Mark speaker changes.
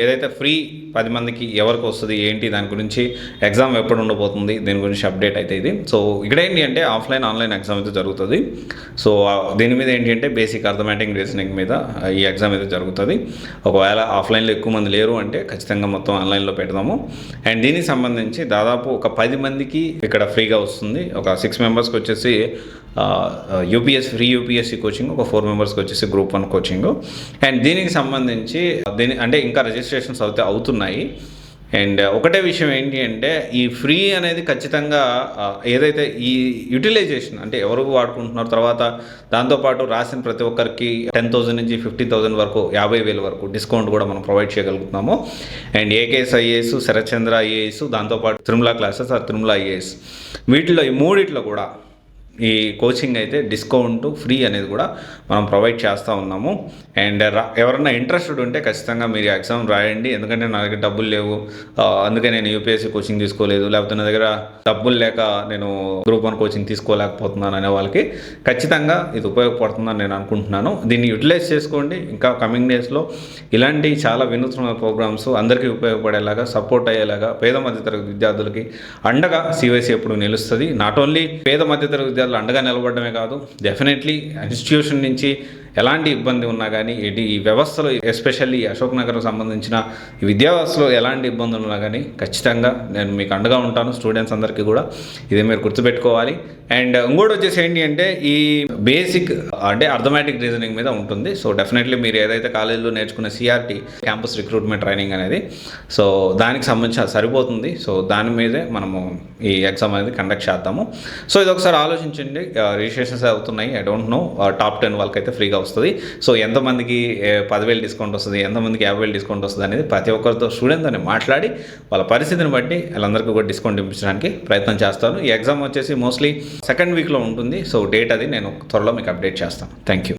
Speaker 1: ఏదైతే ఫ్రీ 10 మందికి ఎవరికి వస్తుంది ఏంటి దాని గురించి ఎగ్జామ్ ఎప్పుడు ఉండబోతుంది దీని గురించి అప్డేట్ అయితే ఇది. సో ఇక్కడ ఏంటి అంటే ఆఫ్లైన్ ఆన్లైన్ ఎగ్జామ్ అయితే జరుగుతుంది. సో దీని మీద ఏంటి అంటే బేసిక్ అర్థమెటిక్ రీజనింగ్ మీద ఈ ఎగ్జామ్ అయితే జరుగుతుంది. ఒకవేళ ఆఫ్లైన్లో ఎక్కువ మంది లేరు అంటే ఖచ్చితంగా మొత్తం ఆన్లైన్లో పెడదాము. అండ్ దీనికి సంబంధించి దాదాపు ఒక 10 మందికి ఇక్కడ ఫ్రీగా వస్తుంది. ఒక 6 మెంబర్స్కి వచ్చేసి యూపీఎస్సీ ఫ్రీ యూపీఎస్సీ కోచింగ్, ఒక 4 మెంబర్స్కి వచ్చేసి గ్రూప్ 1 కోచింగ్. అండ్ దీనికి సంబంధించి అంటే ఇంకా రిజిస్ట్రేషన్స్ అవుతున్నాయి. అండ్ ఒకటే విషయం ఏంటి అంటే ఈ ఫ్రీ అనేది ఖచ్చితంగా ఏదైతే ఈ యూటిలైజేషన్ అంటే ఎవరు వాడుకుంటున్నారు, తర్వాత దాంతోపాటు రాసిన ప్రతి ఒక్కరికి 10,000 నుంచి 50,000 వరకు 50,000 వరకు డిస్కౌంట్ కూడా మనం ప్రొవైడ్ చేయగలుగుతున్నాము. And AKS IAS, Sharatchandra IAS, దాంతోపాటు తిరుమల క్లాసెస్ తిరుమల ఐఏఎస్, వీటిలో ఈ మూడిట్లో కూడా ఈ కోచింగ్ అయితే డిస్కౌంట్ ఫ్రీ అనేది కూడా మనం ప్రొవైడ్ చేస్తూ ఉన్నాము. అండ్ ఎవరన్నా ఇంట్రెస్టెడ్ ఉంటే ఖచ్చితంగా మీరు ఎగ్జామ్ రాయండి. ఎందుకంటే నా దగ్గర డబ్బులు లేవు, అందుకే నేను యూపీఎస్సీ కోచింగ్ తీసుకోలేదు, లేకపోతే నా దగ్గర డబ్బులు లేక నేను గ్రూప్ 1 కోచింగ్ తీసుకోలేకపోతున్నాను అనే వాళ్ళకి ఖచ్చితంగా ఇది ఉపయోగపడుతుందని నేను అనుకుంటున్నాను. దీన్ని యూటిలైజ్ చేసుకోండి. ఇంకా కమింగ్ డేస్లో ఇలాంటి చాలా వినూత్నమైన ప్రోగ్రామ్స్ అందరికీ ఉపయోగపడేలాగా, సపోర్ట్ అయ్యేలాగా, పేద మధ్యతరగతి విద్యార్థులకి అండగా సిబిఎస్ఈ ఎప్పుడు నిలుస్తుంది. నాట్ ఓన్లీ పేద మధ్యతరగతి విద్యార్థులు అండగా నిలబడమే కాదు, డెఫినెట్లీ ఇన్స్టిట్యూషన్ నుంచి ఎలాంటి ఇబ్బంది ఉన్నా కానీ ఈ వ్యవస్థలో ఎస్పెషల్లీ అశోక్ నగర్కు సంబంధించిన ఈ విద్యా వ్యవస్థలో ఎలాంటి ఇబ్బందులు ఉన్నా కానీ ఖచ్చితంగా నేను మీకు అండగా ఉంటాను. స్టూడెంట్స్ అందరికీ కూడా ఇదే మీరు గుర్తుపెట్టుకోవాలి. అండ్ ఇంకోటి వచ్చేసి ఏంటి అంటే ఈ బేసిక్ అంటే అర్థమెటిక్ రీజనింగ్ మీద ఉంటుంది. సో డెఫినెట్లీ మీరు ఏదైతే కాలేజీలో నేర్చుకున్న సిఆర్టీ క్యాంపస్ రిక్రూట్మెంట్ ట్రైనింగ్ అనేది సో దానికి సంబంధించి సరిపోతుంది. సో దాని మీదే మనము ఈ ఎగ్జామ్ అనేది కండక్ట్ చేద్దాము. సో ఇది ఒకసారి ఆలోచించండి. రిజిస్ట్రేషన్స్ అవుతున్నాయి. ఐ డోంట్ నో టాప్ 10 వాళ్ళకైతే ఫ్రీగా వస్తుంది. సో ఎంతమందికి 10,000 డిస్కౌంట్ వస్తుంది, ఎంతమందికి 50,000 డిస్కౌంట్ వస్తుంది అనేది ప్రతి ఒక్కరితో స్టూడెంట్తో మాట్లాడి వాళ్ళ పరిస్థితిని బట్టి వాళ్ళందరికీ కూడా డిస్కౌంట్ ఇప్పించడానికి ప్రయత్నం చేస్తాను. ఈ ఎగ్జామ్ వచ్చేసి మోస్ట్లీ సెకండ్ వీక్లో ఉంటుంది. సో డేట్ అది నేను త్వరలో మీకు అప్డేట్ చేస్తాను. Thank you.